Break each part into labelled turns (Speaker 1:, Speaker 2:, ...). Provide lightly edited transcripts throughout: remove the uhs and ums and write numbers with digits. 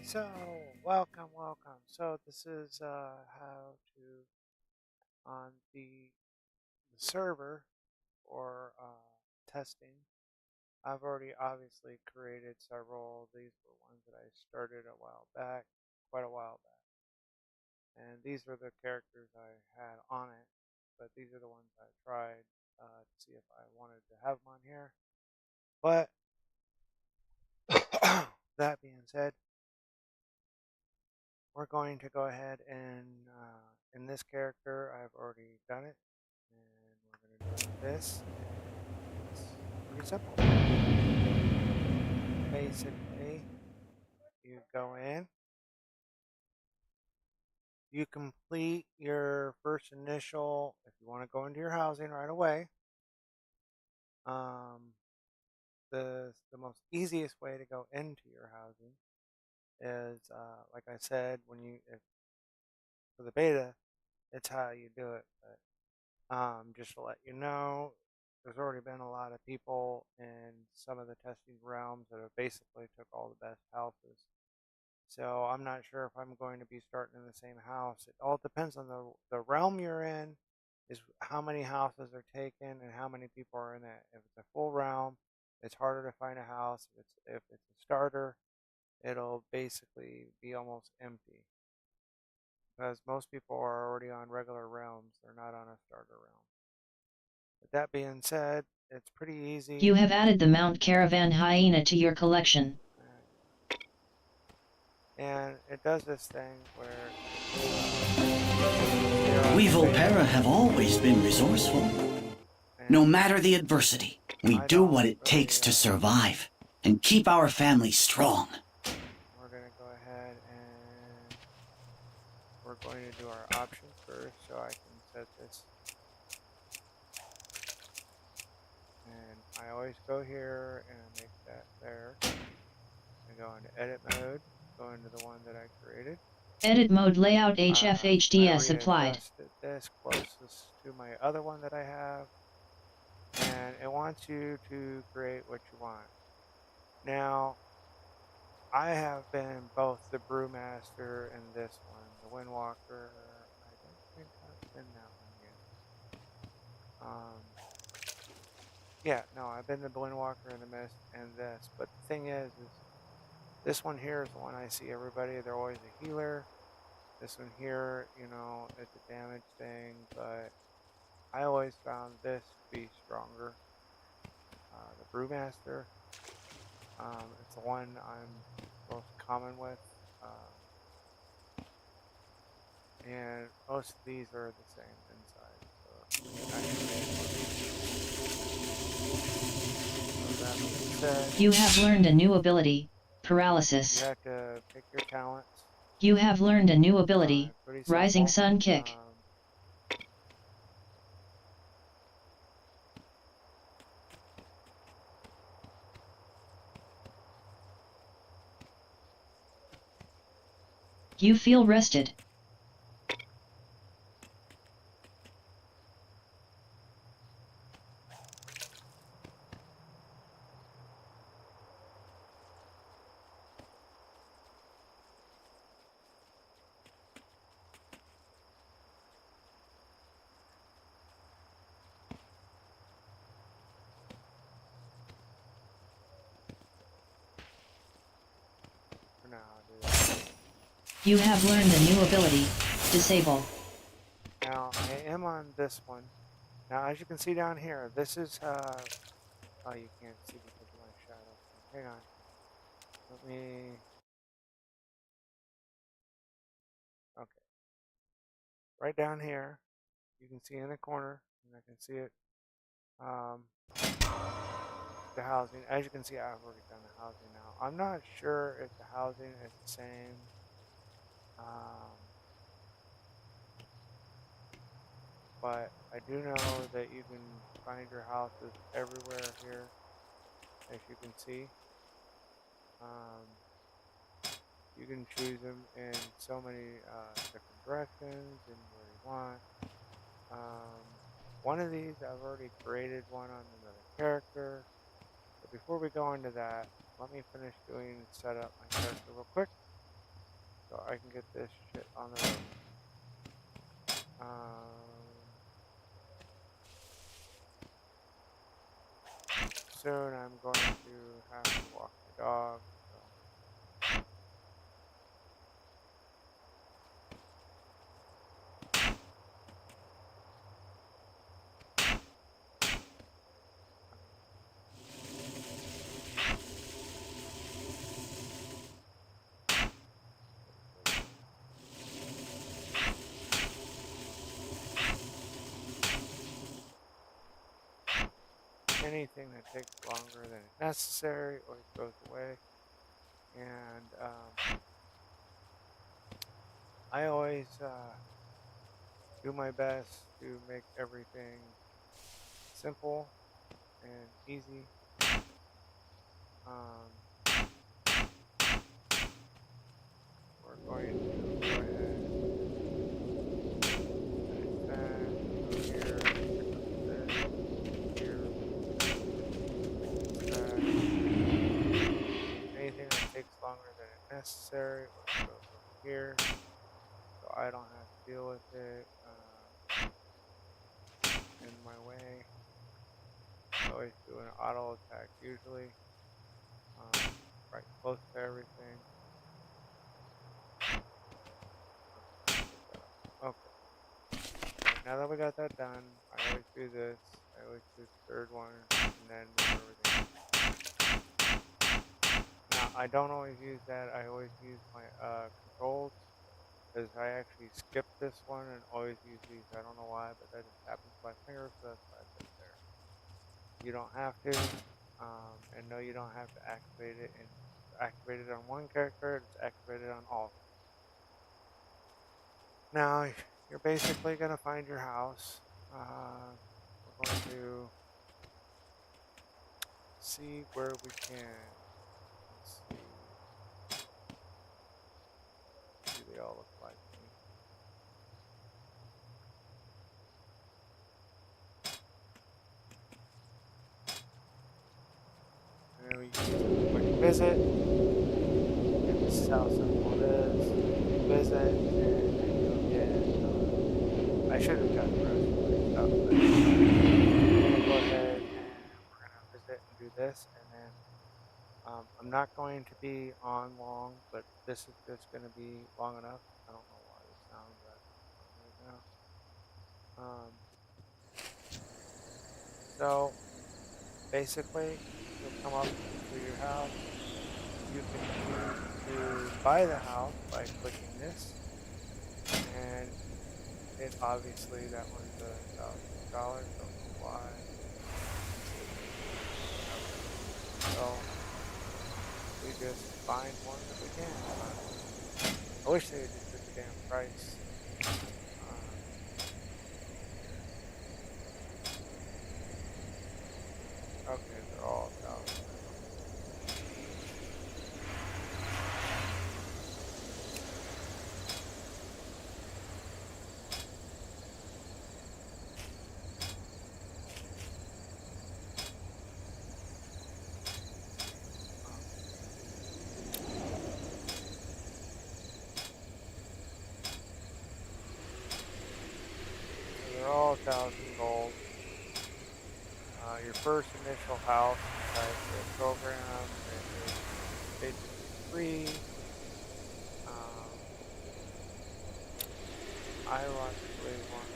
Speaker 1: So, welcome. So, this is how to on the server for testing. I've already obviously created several. These were ones that I started a while back, quite a while back, and these were the characters I had on it. But these are the ones I tried to see if I wanted to have them on here. But that being said, we're going to go ahead and in this character I've already done it, and we're going to do this, and it's pretty simple. Basically, you go in, you complete your first initial. If you want to go into your housing right away, um, the most easiest way to go into your housing is like I said, when you if, for the beta, it's how you do it. But just to let you know, there's already been a lot of people in some of the testing realms that have basically took all the best houses. So I'm not sure if I'm going to be starting in the same house. It all depends on the realm you're in, is how many houses are taken and how many people are in it. If it's a full realm, it's harder to find a house. If it's a starter, it'll basically be almost empty because most people are already on regular realms. They're not on a starter realm. With that being said, it's pretty easy.
Speaker 2: You have added the Mount Caravan Hyena to your collection.
Speaker 1: And it does this thing where
Speaker 3: We Volpera have always been resourceful. No matter the adversity, we do what it takes to survive and keep our family strong.
Speaker 1: We're going to go ahead and we're going to do our options first, so I can set this. And I always go here and I make that there. I go into edit mode, go into the one that I created.
Speaker 2: Edit mode layout HFHDS applied.
Speaker 1: I readjusted this closest to my other one that I have, and it wants you to create what you want. Now, I have been both the Brewmaster and this one, the Windwalker. I don't think I've been that one yet. Yeah, no, I've been the Windwalker and the Mist and this. But the thing is this one here is the one I see everybody. They're always a healer. This one here, it's a damage thing, but I always found this to be stronger. The Brewmaster, it's the one I'm most common with, and most of these are the same inside.
Speaker 2: You have learned a new ability, Paralysis.
Speaker 1: You have to pick your talents.
Speaker 2: You have learned a new ability, Rising Sun Kick. You feel rested. You have learned a new ability, Disable.
Speaker 1: Now, I am on this one. Now, as you can see down here, this is, oh, you can't see because of my shadow. Hang on. Let me, okay. Right down here, you can see in the corner, and I can see it, the housing. As you can see, I've already done the housing now. I'm not sure if the housing is the same. But I do know that you can find your houses everywhere here, as you can see. You can choose them in so many different directions and where you want. One of these, I've already created one on another character. But before we go into that, let me finish set up my character real quick. so I can get this shit on the road. Soon I'm going to have to walk my dog. So. Anything that takes longer than necessary always goes away, and I always do my best to make everything simple and easy. We're going to go ahead anything that takes longer than necessary or goes over here, so I don't have to deal with it in my way. I always do an auto attack usually, right close to everything. Okay. Right, now that we got that done, I always do this. I always do the third one and then move everything. Now I don't always use that. I always use my controls, because I actually skip this one and always use these. I don't know why, but that just happens by finger, so that's why I put it there. You don't have to, and no, you don't have to activate it. And activate it on one character, it's activated on all. Now you're basically going to find your house. We're going to see where we can. Let's see. What do they all look like? And then we can quick visit. And this is how simple it is. Visit, and then you'll get. I should have done the rest of my stuff, but we're gonna go ahead and we're gonna visit and do this, and then I'm not going to be on long, but this is just going to be long enough. I don't know why the sound's right now. So basically, you'll come up to your house. You can choose to buy the house by clicking this, and it obviously that one's $1,000. Don't know why. So we just find one that we can find. I wish they would just put the damn price. Okay, they're all $1,000. So they're all 1,000 gold. Your first initial house inside the program is basically free. I logically want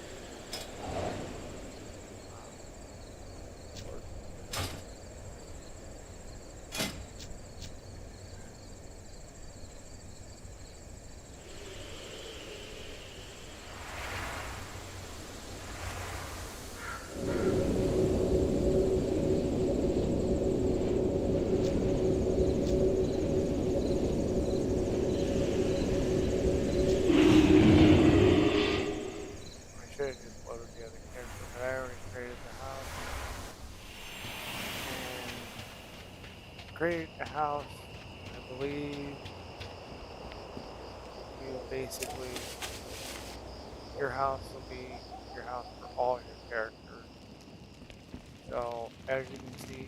Speaker 1: should have just loaded the other character, but I already created the house. And create a house, I believe you basically, your house will be your house for all your characters. So as you can see,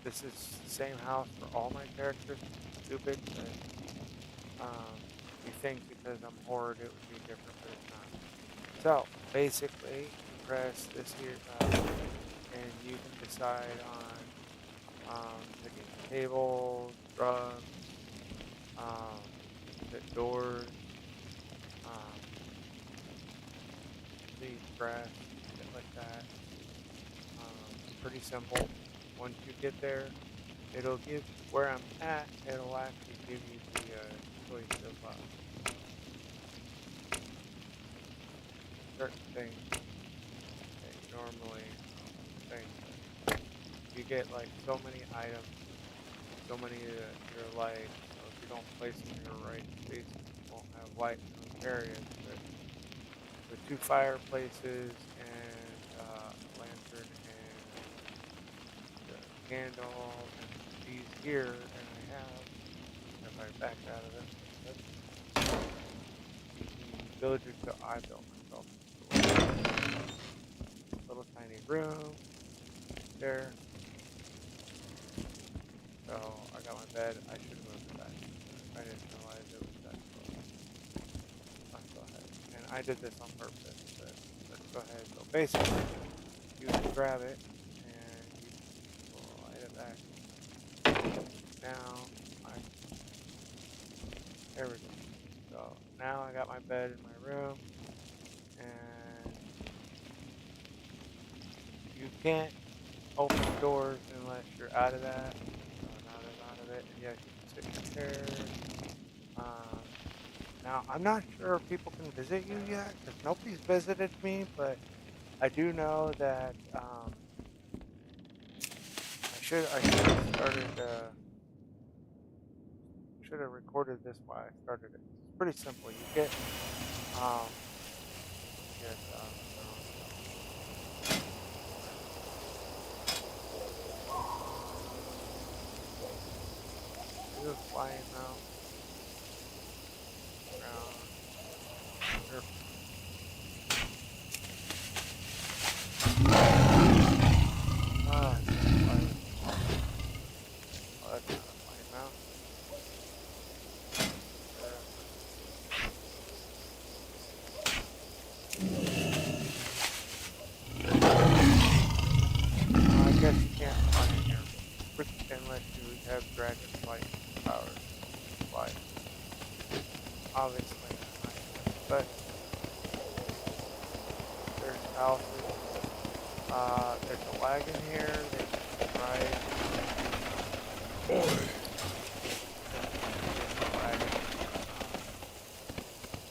Speaker 1: this is the same house for all my characters. It's stupid, but you think because I'm horde it would be different, but it's not. So basically, you press this here, and you can decide on picking tables, rugs, the doors, um, leaf grass, shit like that. Pretty simple. Once you get there, it'll give where I'm at. It'll actually give you the choice of certain things that you normally think. You get like so many items, so many that you're like, if you don't place them in your right spaces, you won't have light in those areas. But with 2 fireplaces and lantern and the candle and these here, and I have, if I back out of this, the villager, so I built myself a little tiny room there. So I got my bed. I should have moved it back. I didn't realize it was that close. Let's go ahead. And I did this on purpose, but let's go ahead. So basically, you can grab it and you will light it back. Now, there we go. So now I got my bed in my room, and you can't open doors unless you're out of that. So now that I'm out of it, and yes, you can sit in your chair. Now, I'm not sure if people can visit you yet, because nobody's visited me, but I do know that I should have started, should have recorded this while I started it. It's pretty simple. You get, um, get, you flying out around here. Ah, oh, that's not a flying mount. I guess you can't fly in here unless you have dragon flight powers. Fly. Obviously, but there's houses. There's a wagon here that you can ride.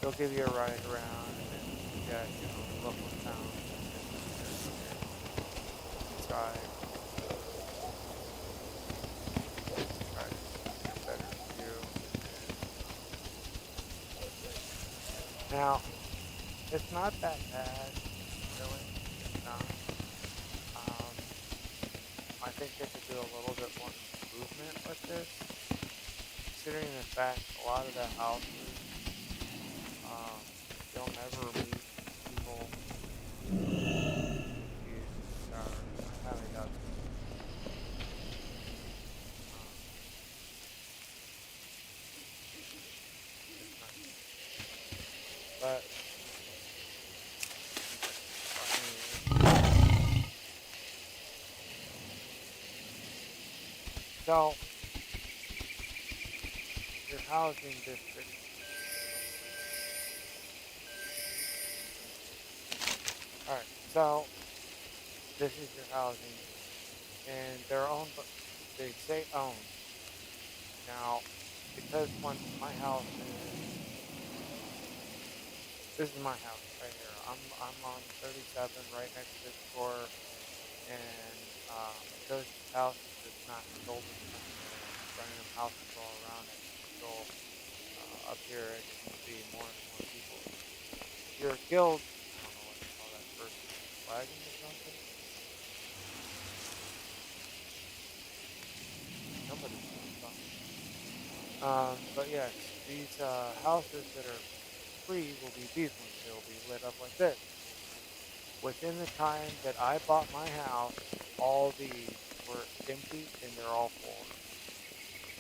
Speaker 1: They'll give you a ride around, and then you got, local towns inside. Try to get better view. Now, it's not that bad, really. It's not. I think they could do a little bit more improvement with this, considering the fact a lot of the houses, you'll never meet people who are, I highly doubt it. But so your housing district. All right, so this is your housing, and they're owned, but they say owned. Now, because when my house this is my house right here. I'm on 37, right next to the store, and because this house is not sold as much, random houses all around it. So up here, as you can see, more and more people. Your guild, I don't know what to call that person, flagging or something. Nobody's doing something. But yes, these houses that are free will be these ones. They will be lit up like this. Within the time that I bought my house, all these were empty and they're all full.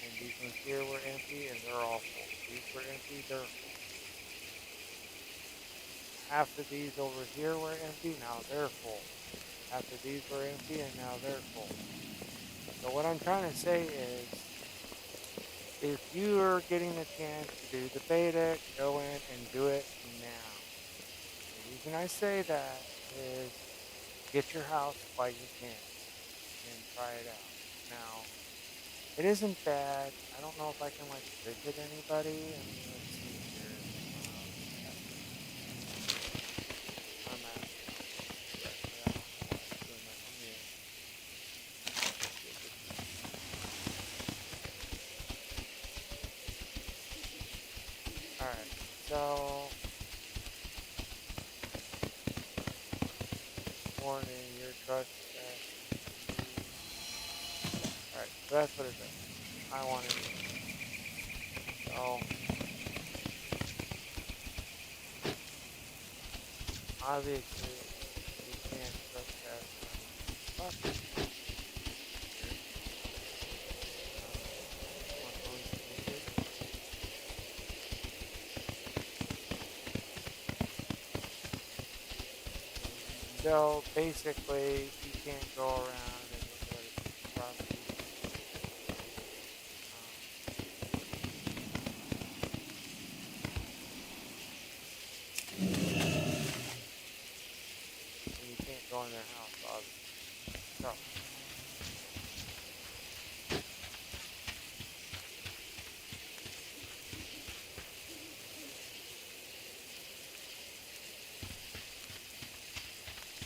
Speaker 1: And these ones here were empty and they're all full. These were empty, they're full. Half of these over here were empty, now they're full. Half of these were empty and now they're full. So what I'm trying to say is, if you are getting the chance to do the beta, go in and do it now. The reason I say that is get your house while you can and try it out. Now, it isn't bad. I don't know if I can like visit anybody. I mean, let's see here. I'm at Alright, so warning, your trust. Alright, so that's what it does. I want it. So obviously you can't trust that. So basically, you can't go around and look at other property. And you can't go in their house, obviously. So,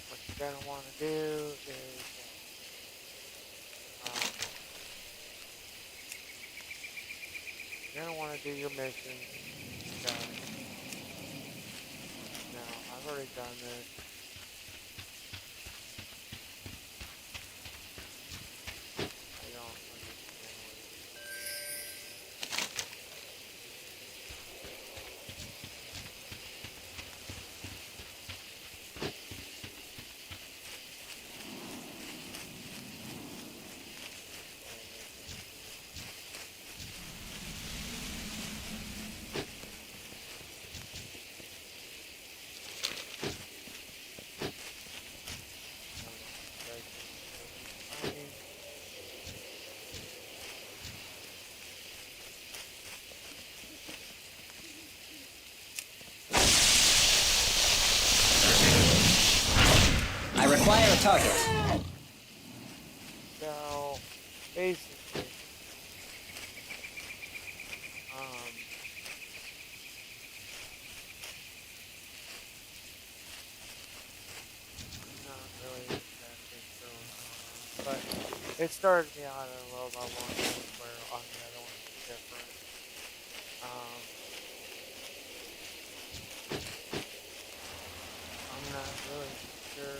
Speaker 1: what you're gonna want to do is you're gonna want to do your mission. Now, I've already done this. I don't understand what it is.
Speaker 3: I require a target.
Speaker 1: So, basically, not really exactly sure but it started me out at a low level where on the other one is different. I'm not really sure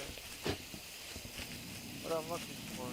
Speaker 1: what I'm looking for.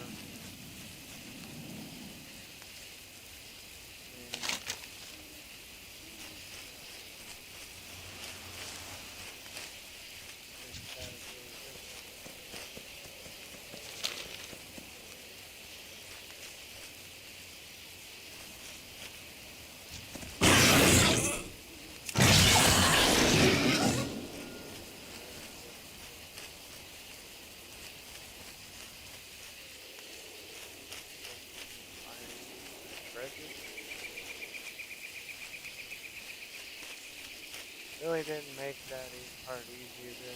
Speaker 1: Really didn't make that part easier to,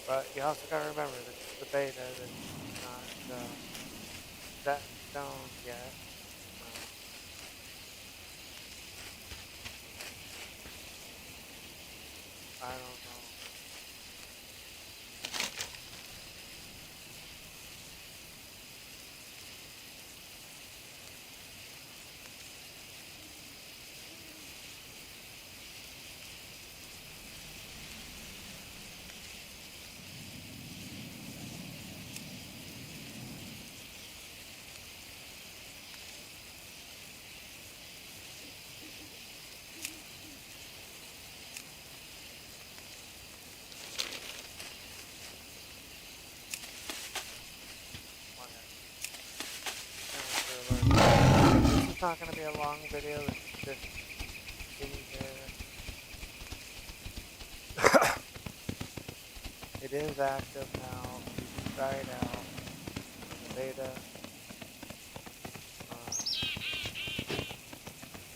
Speaker 1: but you also gotta remember that the beta that's not set in stone yet. I don't know. is not going to be a long video. This is just getting there. It is active now. You can try it out. The beta.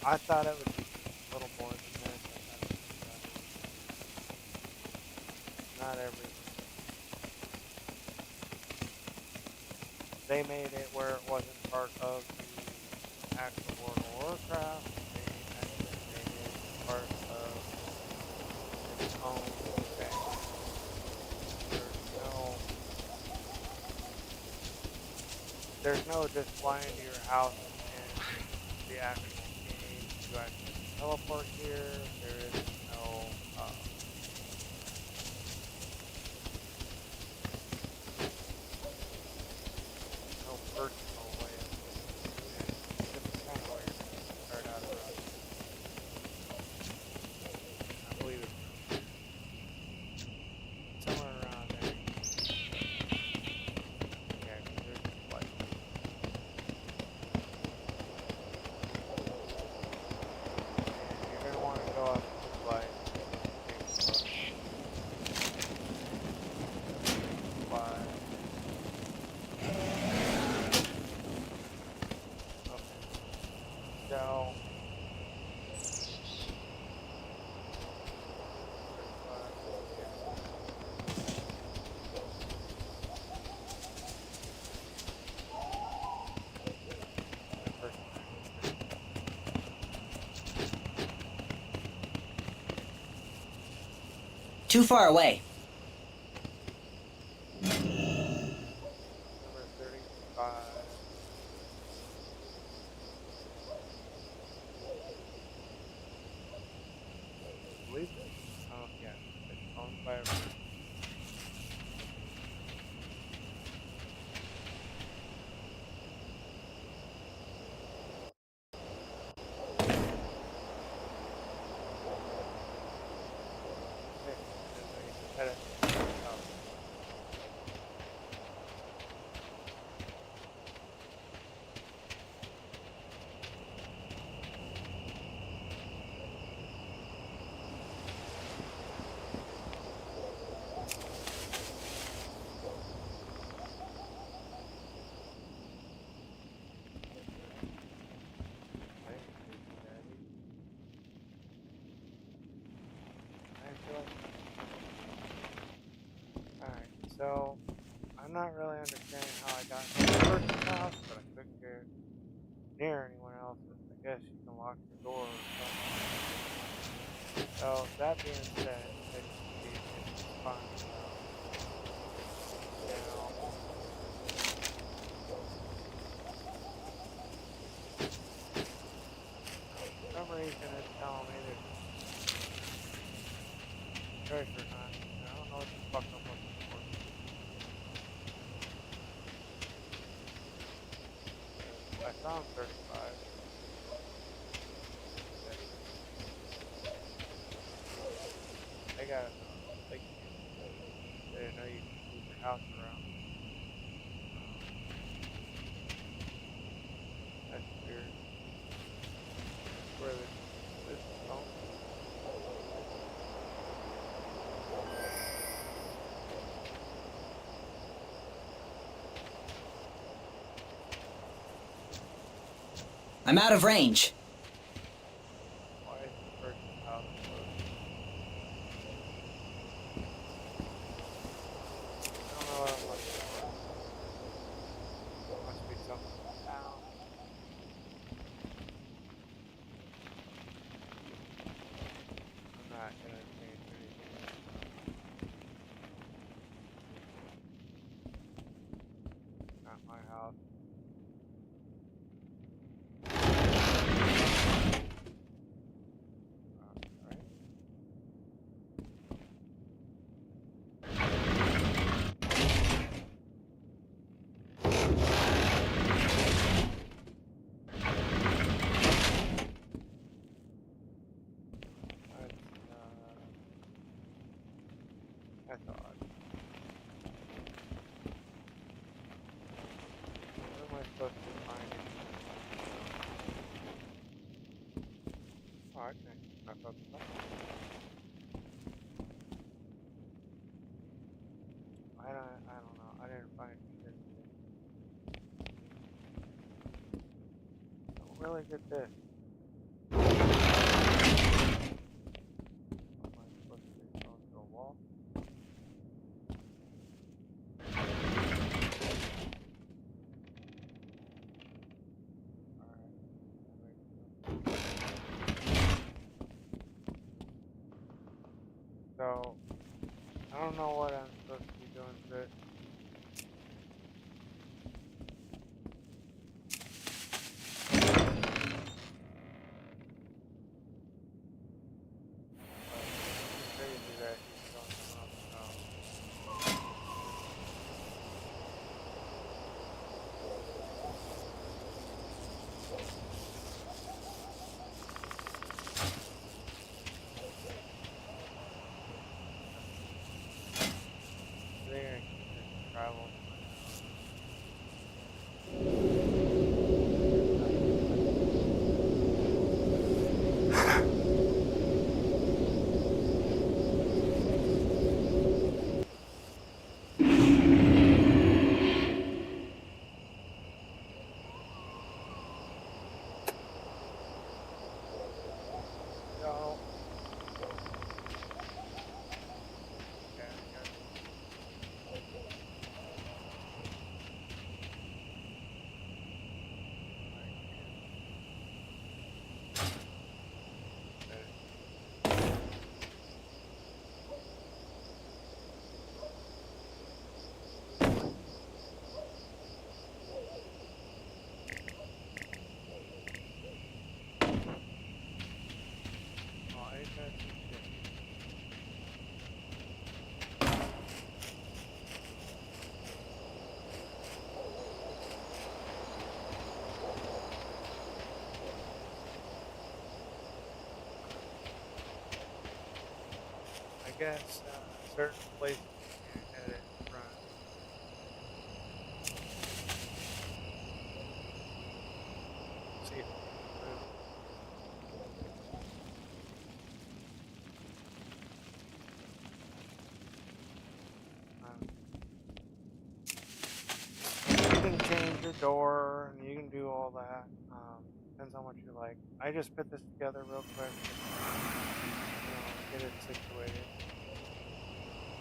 Speaker 1: I thought it would be a little more than this. I thought it would be better. Not everything. They made it where it wasn't part of the actual World of Warcraft. They actually made it part of its own thing. There's no just flying to your house in the actual game. You actually teleport here. There is no no personal way of doing it. This is kind of where you're going to start out around. I believe it's somewhere around there. Yeah, because there's like you're going to want to go up to like so
Speaker 3: Too far away.
Speaker 1: number 35. I believe it. Oh yeah, it's owned by a edit. Oh. Alright, so I'm not really understanding how I got to the person's house, but I couldn't get near anyone else's. I guess you can lock the door or something. So that being said, it's fine. Now, for some reason it's telling me there's treasure hunt. I don't know what the fuck I'm looking for. I found 35. They got they didn't know you could move your house around. That's weird. Where this is home.
Speaker 3: I'm out of range.
Speaker 1: Why is the person's house closed? I don't know what I'm looking for. Must be something in town. I'm not gonna change anything. Not my house. Alright. That's odd. What am I supposed to find it? I thought so. I don't know. I didn't find shit. I don't really get this. Am I supposed to be going to a wall? So, I don't know what I'm supposed to be doing to it. But it's crazy that he's still coming up and down. They're gonna keep this travel. So, yeah, I guess. Oh, ain't that some shit? I guess certain places you can't edit in front. See if we can move. You can change your door and you can do all that. Depends on what you like. I just put this together real quick. Get it situated.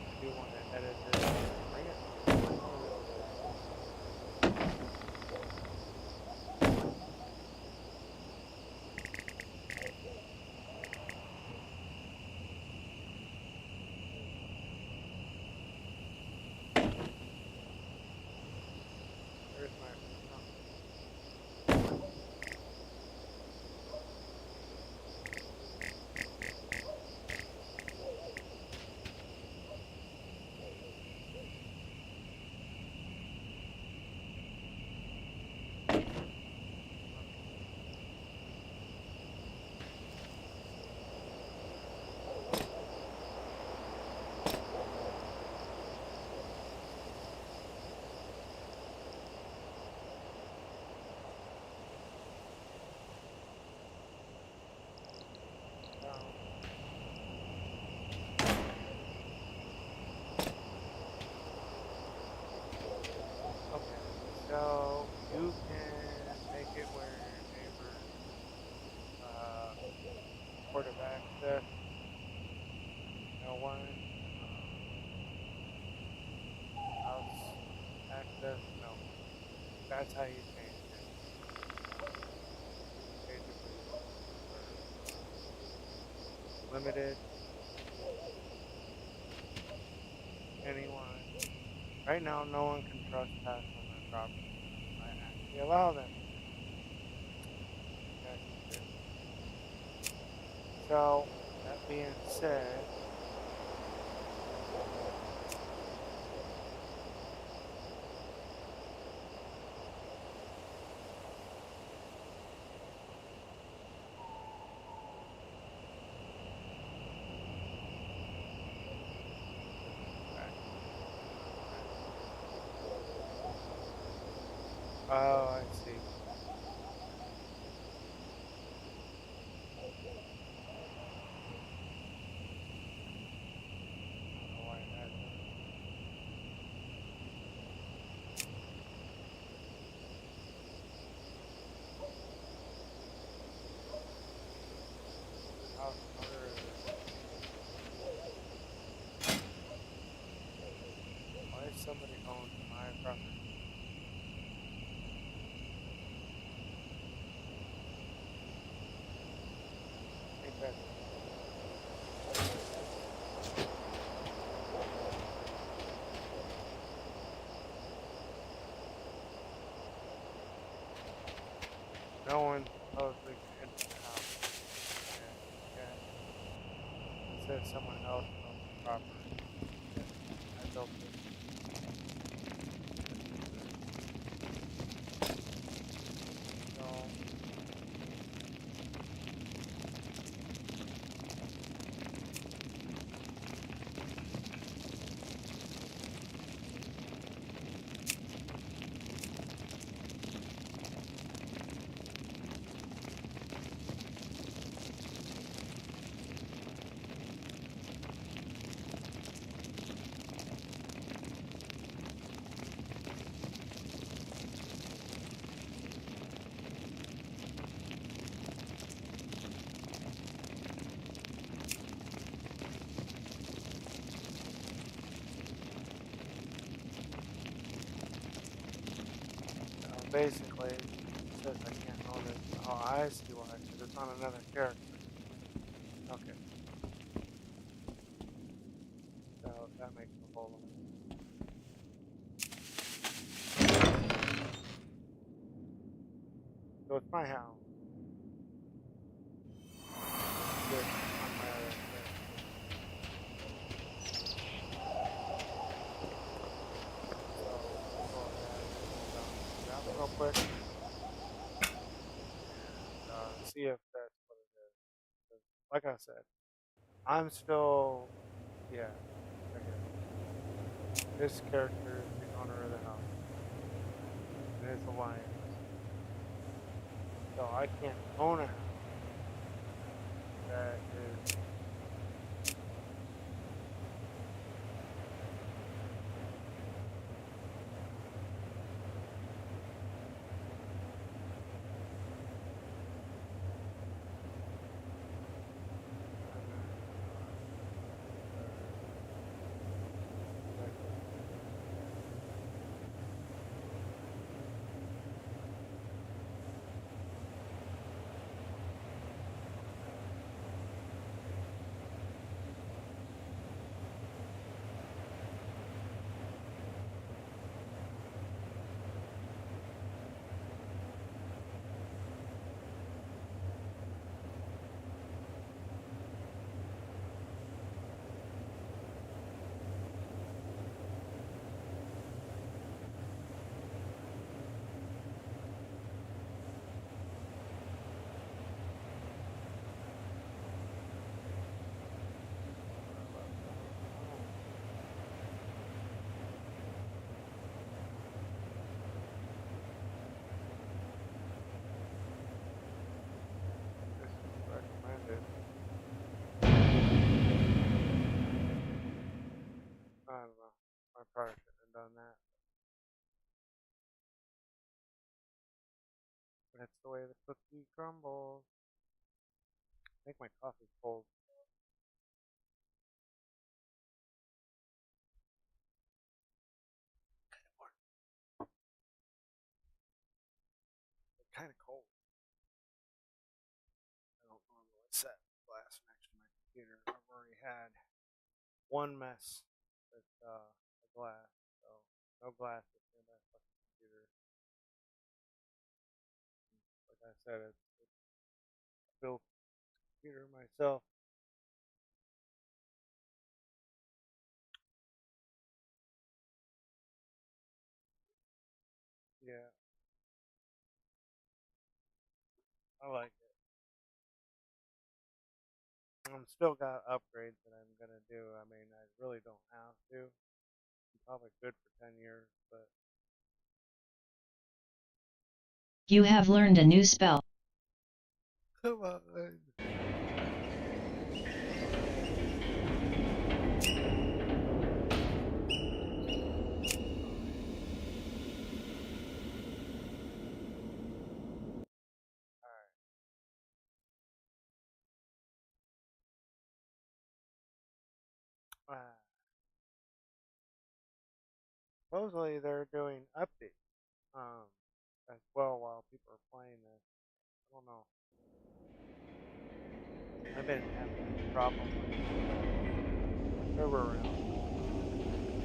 Speaker 1: I do want to edit this. Bring it. Where's my... Okay, so you can make it where your neighbors port of access, no one, house access, no. That's how you change it. Basically, limited, anyone. Right now, no one can trespass on my property. I actually allow them. That's it. So, that being said, oh, I see. somebody owns my property. Ain't that no one supposedly can enter the house. And it says someone else owns the property. I built it. So basically, it says I can't own it. Oh, I see why, because it's on another character. Okay, so that makes a whole lot. So it's my house. Good, on my other character. So we'll go ahead and that real quick and see if that's what it is. 'Cause like I said, I'm still, yeah, right here. This character is the owner of the house. And it's alliance. So I can't own a house that is recommended. I don't know. I probably shouldn't have done that. But that's the way the cookie crumbles. I think my coffee's cold. It's kind of cold. I don't normally set glass next to my computer. I've already had one mess with the glass, so no glass near my fucking computer. Like I said, it's built computer myself. Yeah, I like it. I'm still got upgrades that I'm gonna do. I mean, I really don't have to. I'm probably good for 10 years, but
Speaker 2: You have learned a new spell.
Speaker 1: come on. Alright. supposedly they're doing updates as well while people are playing this. I don't know. I've been having a problem with server around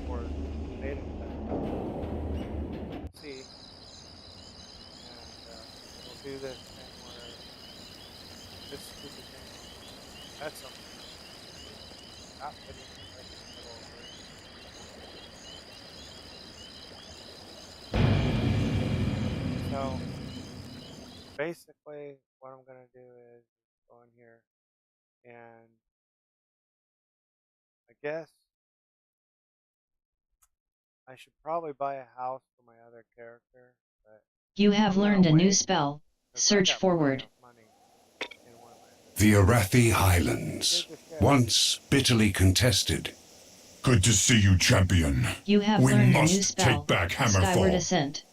Speaker 1: for beta test. See, and we'll do this thing where this stupid thing. That's something. Not putting it right in the middle of it. So basically, what I'm gonna do is go in here and I guess I should probably buy a house for my other character, but
Speaker 2: You have
Speaker 1: I'm
Speaker 2: learned
Speaker 1: gonna
Speaker 2: a new
Speaker 1: wait
Speaker 2: spell.
Speaker 1: because I
Speaker 2: Search
Speaker 1: got plenty
Speaker 2: forward.
Speaker 1: of money in one of my other
Speaker 4: The
Speaker 1: characters.
Speaker 4: Arathi Highlands,
Speaker 1: Here's the ship.
Speaker 4: once bitterly contested.
Speaker 5: Good to see you, champion.
Speaker 2: You have
Speaker 5: We
Speaker 2: learned a new
Speaker 5: must
Speaker 2: spell.
Speaker 5: take back
Speaker 2: Skyward
Speaker 5: Hammerfall.
Speaker 2: Ascent.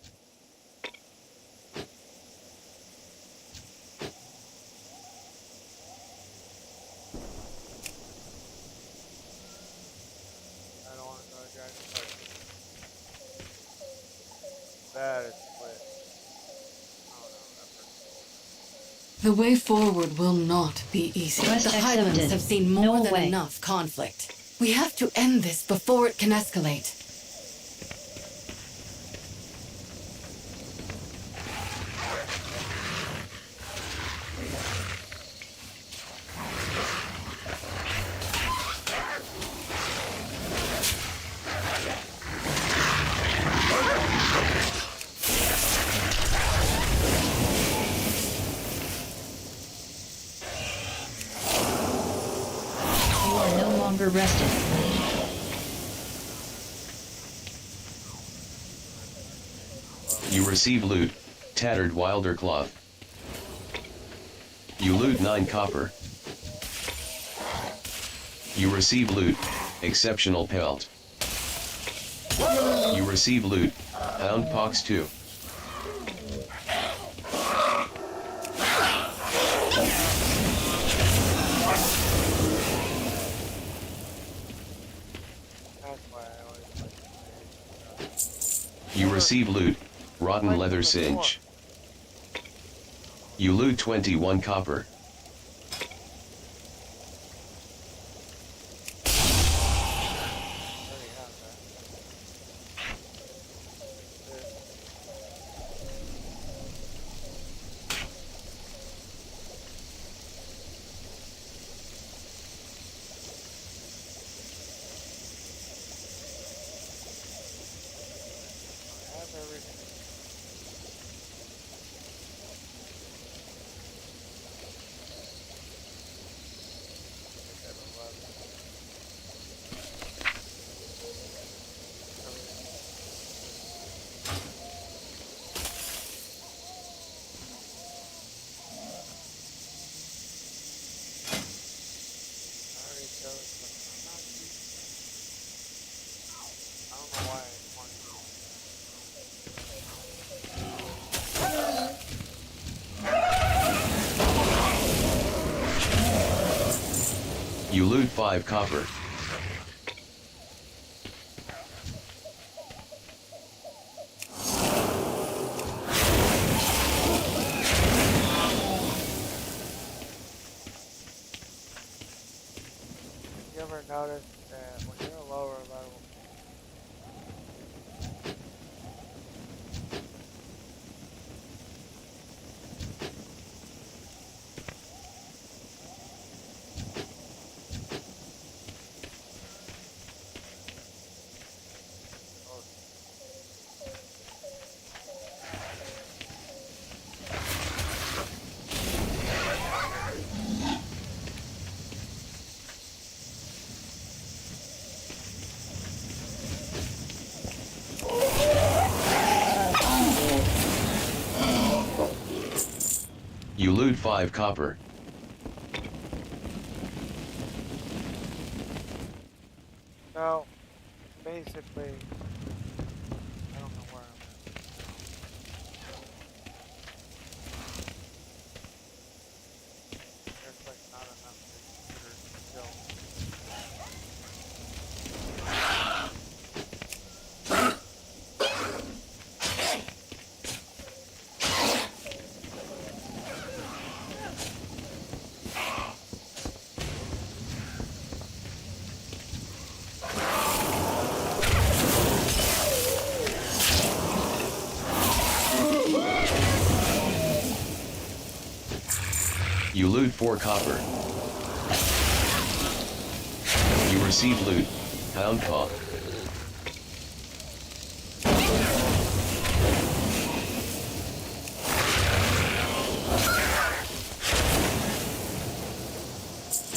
Speaker 1: I don't want to go to Dragon Park. That is split. Oh no, that hurts.
Speaker 6: The way forward will not be easy.
Speaker 2: Quest
Speaker 6: The Highlands
Speaker 2: accepted.
Speaker 6: have seen more
Speaker 2: No
Speaker 6: than
Speaker 2: way.
Speaker 6: enough conflict. We have to end this before it can escalate.
Speaker 2: You are no longer rested.
Speaker 7: You receive loot, tattered wilder cloth. You loot 9 copper. You receive loot, exceptional pelt. You receive loot, hound pox 2.
Speaker 1: That's why I always like to play.
Speaker 7: You receive loot, rotten leather singe. You loot 21 copper.
Speaker 1: I already have that. I have everything. I have 11. Everything. I already chose, but I'm not using it. I don't know why I want to use
Speaker 7: You loot 5 copper.
Speaker 1: You ever notice that when you're a lower level, oh,
Speaker 7: You loot 5 copper.
Speaker 1: so basically, I don't know where I'm at. There's like not enough computers still.
Speaker 7: You loot 4 copper. You receive loot. Pound paw.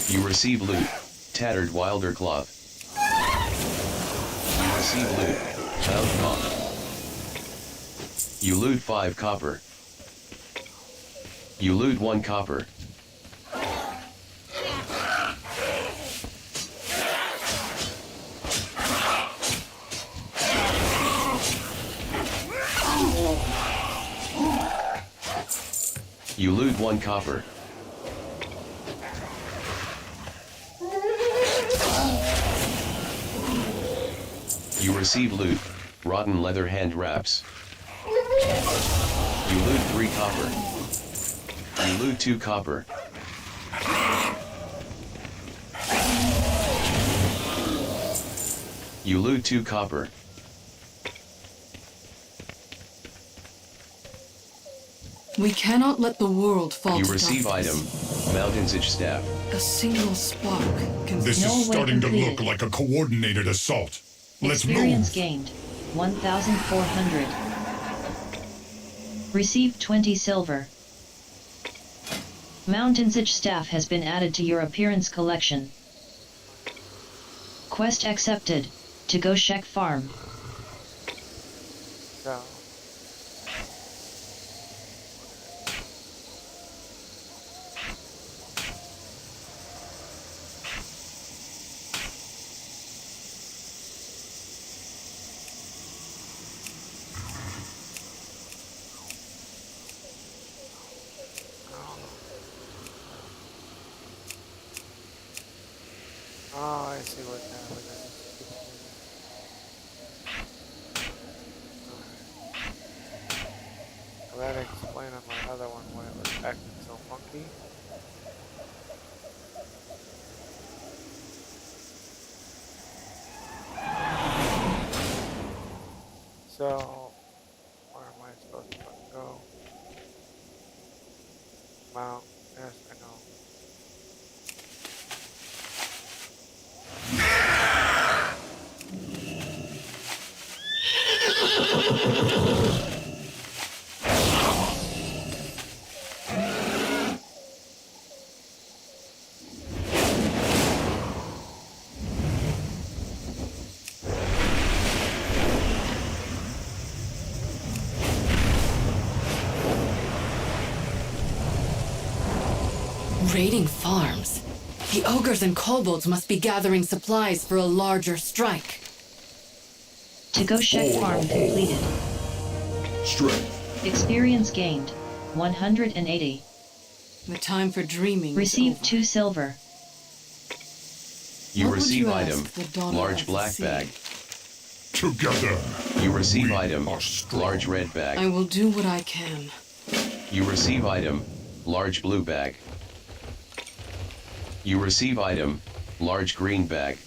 Speaker 7: You receive loot. Tattered wilder cloth. You receive loot. Pound paw. You loot 5 copper. You loot 1 copper. You loot 1 copper. You receive loot. Rotten leather hand wraps. You loot 3 copper. You loot 2 copper. You loot 2 copper.
Speaker 6: We cannot let the world fall
Speaker 7: You
Speaker 6: to
Speaker 7: receive
Speaker 6: darkness.
Speaker 7: item. Mountain's Edge staff.
Speaker 6: A single spark can...
Speaker 5: This
Speaker 2: No
Speaker 5: is
Speaker 2: way
Speaker 5: starting to
Speaker 2: completed.
Speaker 5: look like a coordinated assault. Let's
Speaker 2: Experience
Speaker 5: move.
Speaker 2: gained 1,400. Receive 20 silver. Mountain's Edge staff has been added to your appearance collection. Quest accepted. To go Shek farm.
Speaker 1: So, oh, I see what's happening. Well, that explains on my other one why it was acting so funky. So, where am I supposed to go? Mount, yes, I know.
Speaker 6: Raiding farms. The ogres and kobolds must be gathering supplies for a larger strike.
Speaker 2: To go Shek farm completed.
Speaker 5: Strength.
Speaker 2: Experience gained 180.
Speaker 6: The time for dreaming
Speaker 2: Receive
Speaker 6: is over.
Speaker 2: 2 silver.
Speaker 7: You
Speaker 6: What would
Speaker 7: receive
Speaker 6: you
Speaker 7: item.
Speaker 6: ask the daughter
Speaker 7: Large
Speaker 6: of the
Speaker 7: black
Speaker 6: sea?
Speaker 7: bag.
Speaker 5: Together.
Speaker 7: You receive
Speaker 5: We
Speaker 7: item.
Speaker 5: are strong.
Speaker 7: Large red
Speaker 6: I
Speaker 7: bag.
Speaker 6: will do what I can.
Speaker 7: You receive item. Large blue bag. You receive item. Large green bag.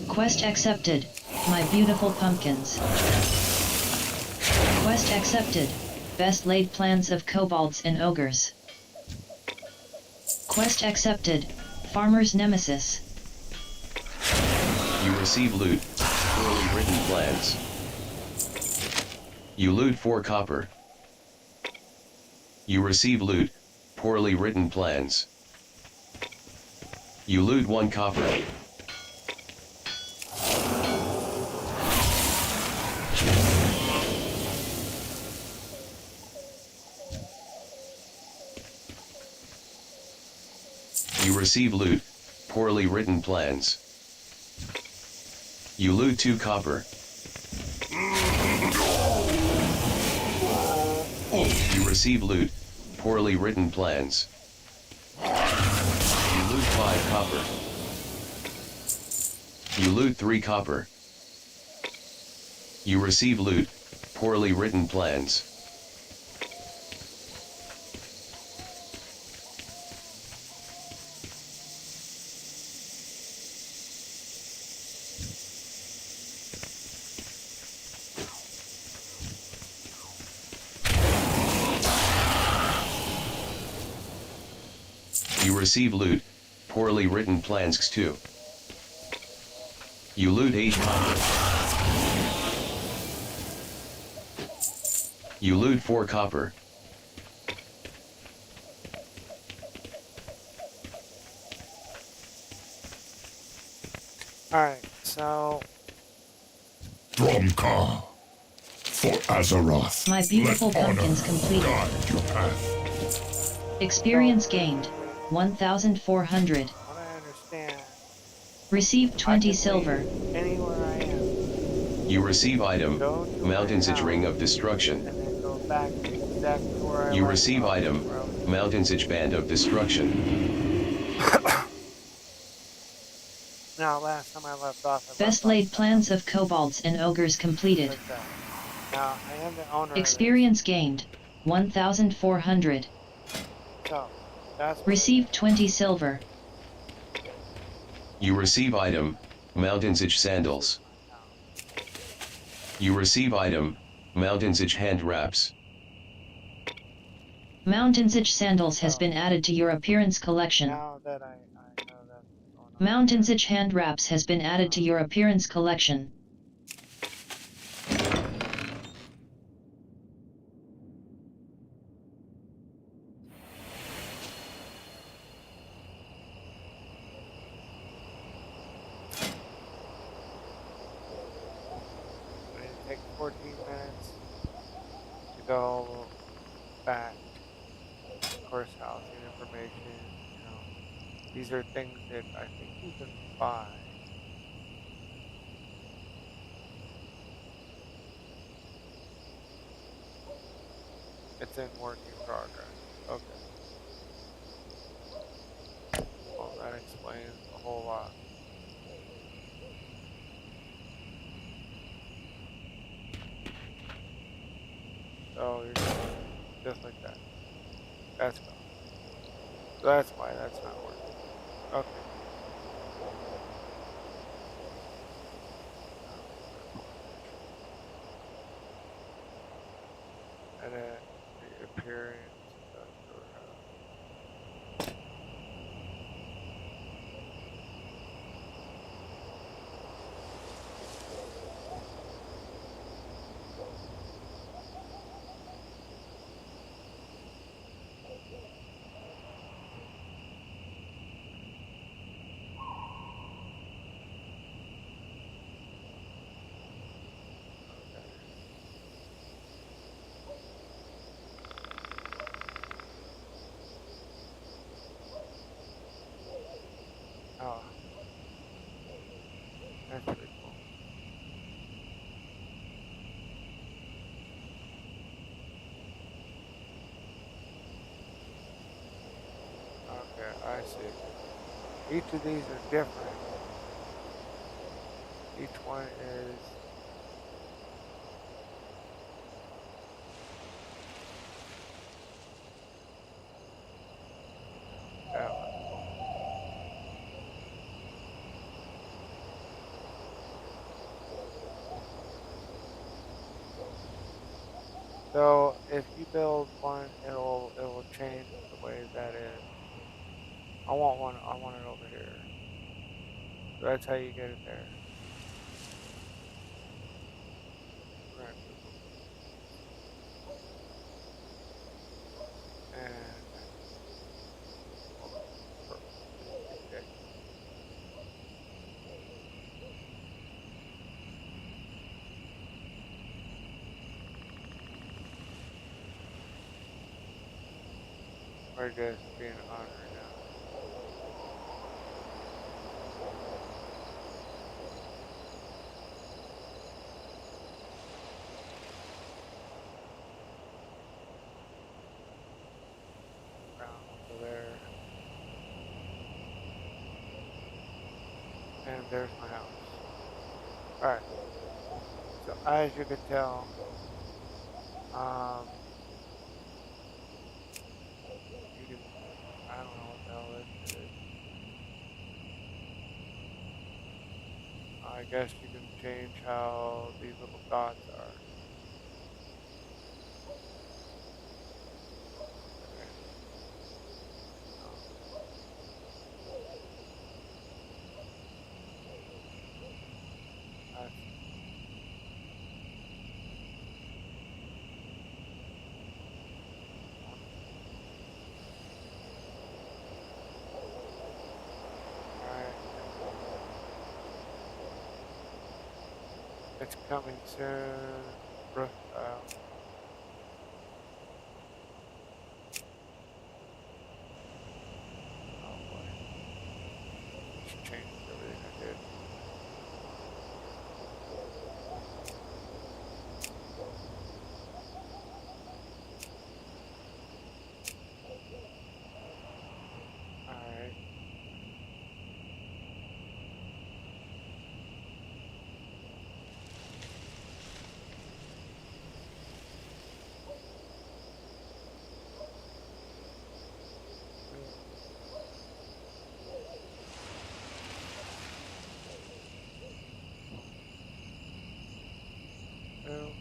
Speaker 2: Quest accepted. My beautiful pumpkins. Quest accepted. Best laid plans of kobolds and ogres. Quest accepted. Farmer's nemesis.
Speaker 7: You receive loot. Poorly written plans. You loot 4 copper. You receive loot. Poorly written plans. You loot 1 copper. You receive loot. Poorly written plans. You loot 2 copper. You receive loot. Poorly written plans. You loot 5 copper. You loot 3 copper. You receive loot. Poorly written plans. receive loot, poorly written plans 2. You loot 8 copper. You loot 4 copper.
Speaker 1: Alright, so
Speaker 5: Dromkar. For Azeroth.
Speaker 2: My beautiful
Speaker 5: let honor
Speaker 2: pumpkins completed.
Speaker 5: guide your path.
Speaker 2: Experience gained, 1,400.
Speaker 1: what I understand,
Speaker 2: Received
Speaker 1: I
Speaker 2: 20
Speaker 1: can
Speaker 2: silver.
Speaker 1: leave anywhere I am,
Speaker 7: You receive item,
Speaker 1: go to
Speaker 7: Mountain's
Speaker 1: my
Speaker 7: Edge Ring
Speaker 1: house,
Speaker 7: of Destruction.
Speaker 1: and then go back to exactly where I
Speaker 7: You
Speaker 1: left
Speaker 7: receive
Speaker 1: off,
Speaker 7: item,
Speaker 1: where I was.
Speaker 7: Mountain's Edge Band of Destruction.
Speaker 1: Now, last time I left off, I
Speaker 2: Best
Speaker 1: left
Speaker 2: laid
Speaker 1: off
Speaker 2: plans of kobolds and ogres completed.
Speaker 1: like that. Now, I am the owner
Speaker 2: Experience gained, 1,400.
Speaker 1: of this, so that's what
Speaker 2: Received 20 silver.
Speaker 7: You receive item, Mountain's Edge Sandals.
Speaker 1: my house.
Speaker 7: You receive item, Mountain's Edge Hand Wraps.
Speaker 2: Mountain's Edge sandals has been added to your appearance collection.
Speaker 1: Now that I know that's going on.
Speaker 2: Mountain's Edge hand wraps has been added to your appearance collection.
Speaker 1: It takes 14 minutes to go back. Of course, housing information, you know. These are things that I think you can buy. It's in work in progress. Okay. Well, that explains a whole lot. So you're just like that. That's gone. So that's why that's not working. Okay. And then the appearance of your oh, that's pretty cool. Okay, I see. Each of these are different. Each one is that one. So if you build one, it'll change the way that is. I want it over here. So that's how you get it there. Right. And okay. We're just being honored now. Down to there. And there's my house. Alright. So as you can tell, you can, I don't know what the hell this is. I guess you can change how these little dots are. It's coming soon. Roof style. Oh boy. Just changed everything I did. Alright. Boom.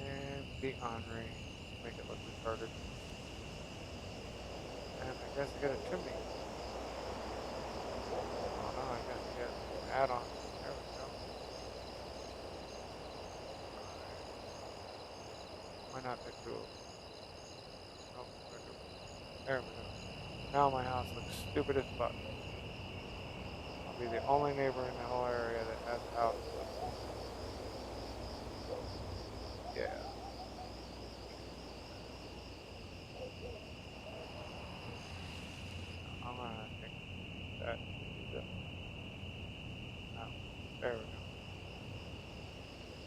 Speaker 1: And be ornery. Make it look retarded. And I guess I got a chimney. Oh no, I guess I got an add-on. There we go. Why not the cool? Nope, there we go. Now my house looks stupid as fuck. I'll be the only neighbor in the whole area that has a house. Yeah. I'm gonna take that. Oh, there we go.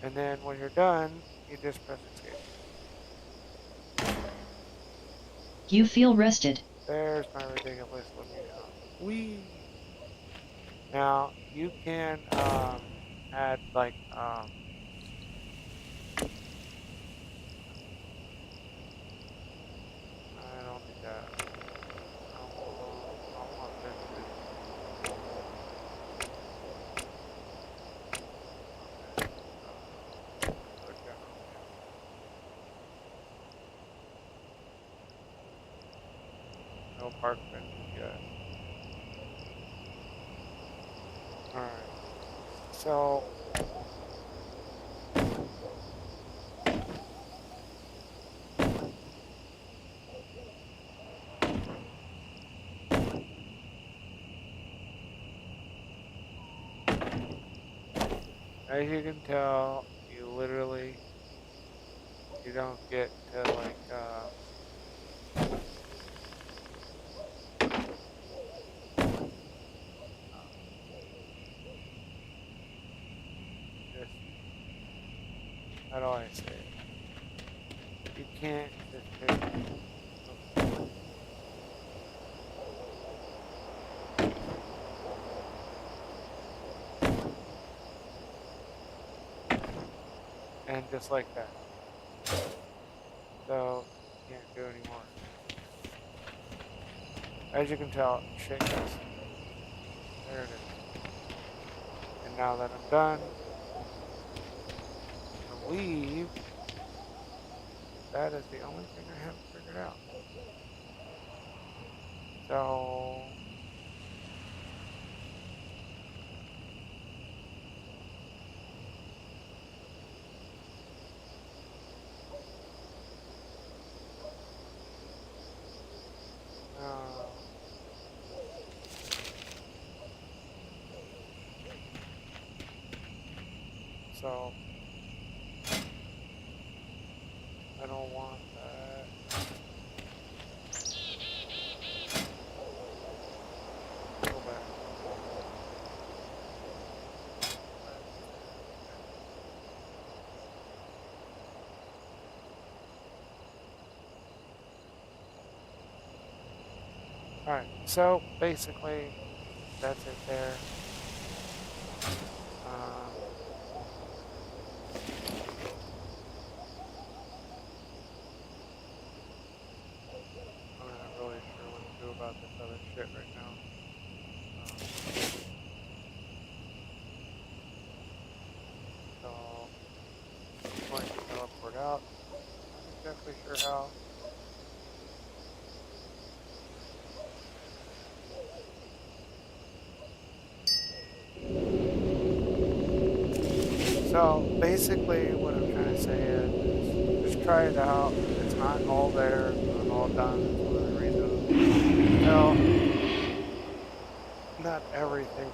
Speaker 1: And then when you're done, you just press escape.
Speaker 2: You feel rested.
Speaker 1: There's my ridiculous looking house. Whee! Now, you can add like I don't need that. I want fences. Okay. Put that on there. No park fences yet. Alright. So as you can tell, you literally you don't get to like just how do I say it? You can't just pick and just like that. So you can't do anymore. As you can tell, shit goes. There it is. And now that I'm done, I believe that is the only thing I haven't figured out. So so I don't want that. Go back. Alright, so basically that's it there. I'm not really sure what to do about this other shit right now. So I'm going to teleport out. Not exactly sure how. So basically what I'm trying to say is just try it out. It's not all there, it's not all done. It's one of the reasons. No, not everything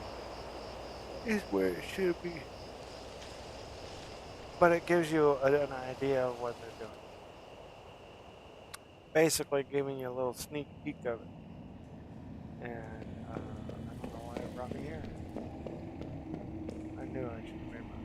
Speaker 1: is where it should be. but it gives you an idea of what they're doing. Basically, giving you a little sneak peek of it. And I don't know why it brought me here. I knew I should read my.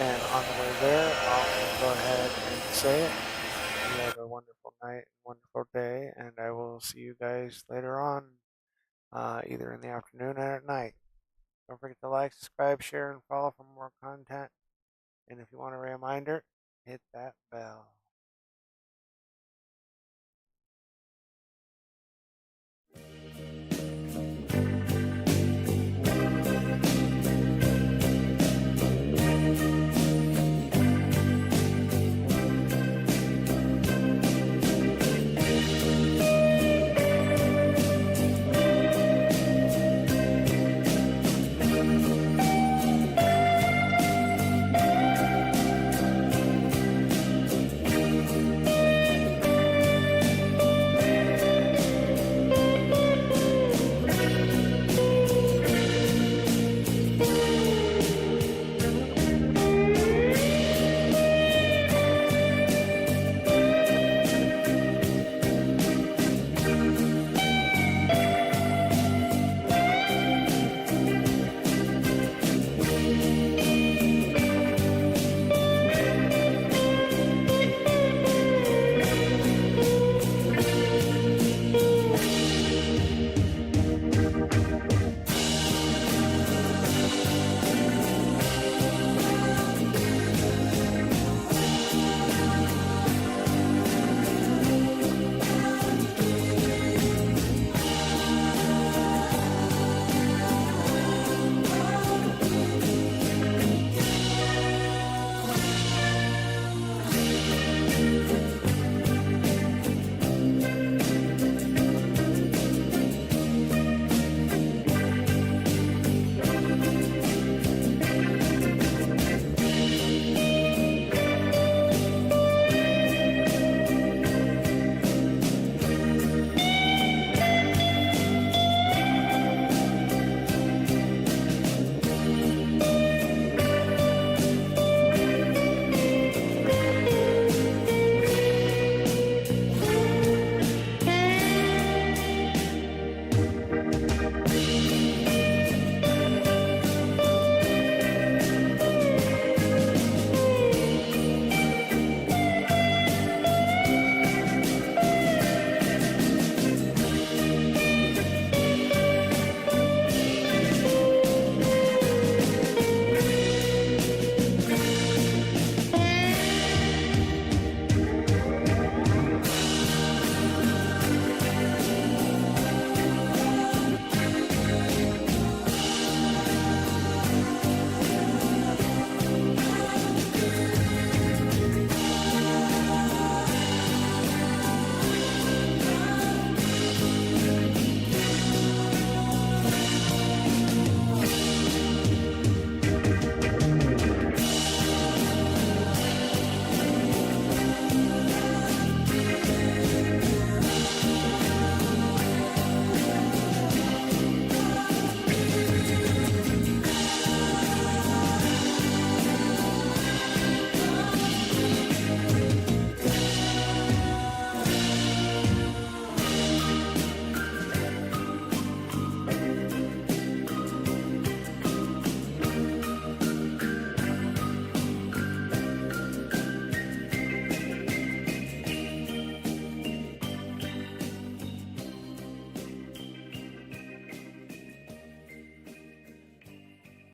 Speaker 1: And on the way there, I'll go ahead and say it. You have a wonderful night, wonderful day, and I will see you guys later on, either in the afternoon or at night. Don't forget to like, subscribe, share, and follow for more content. And if you want a reminder, hit that bell.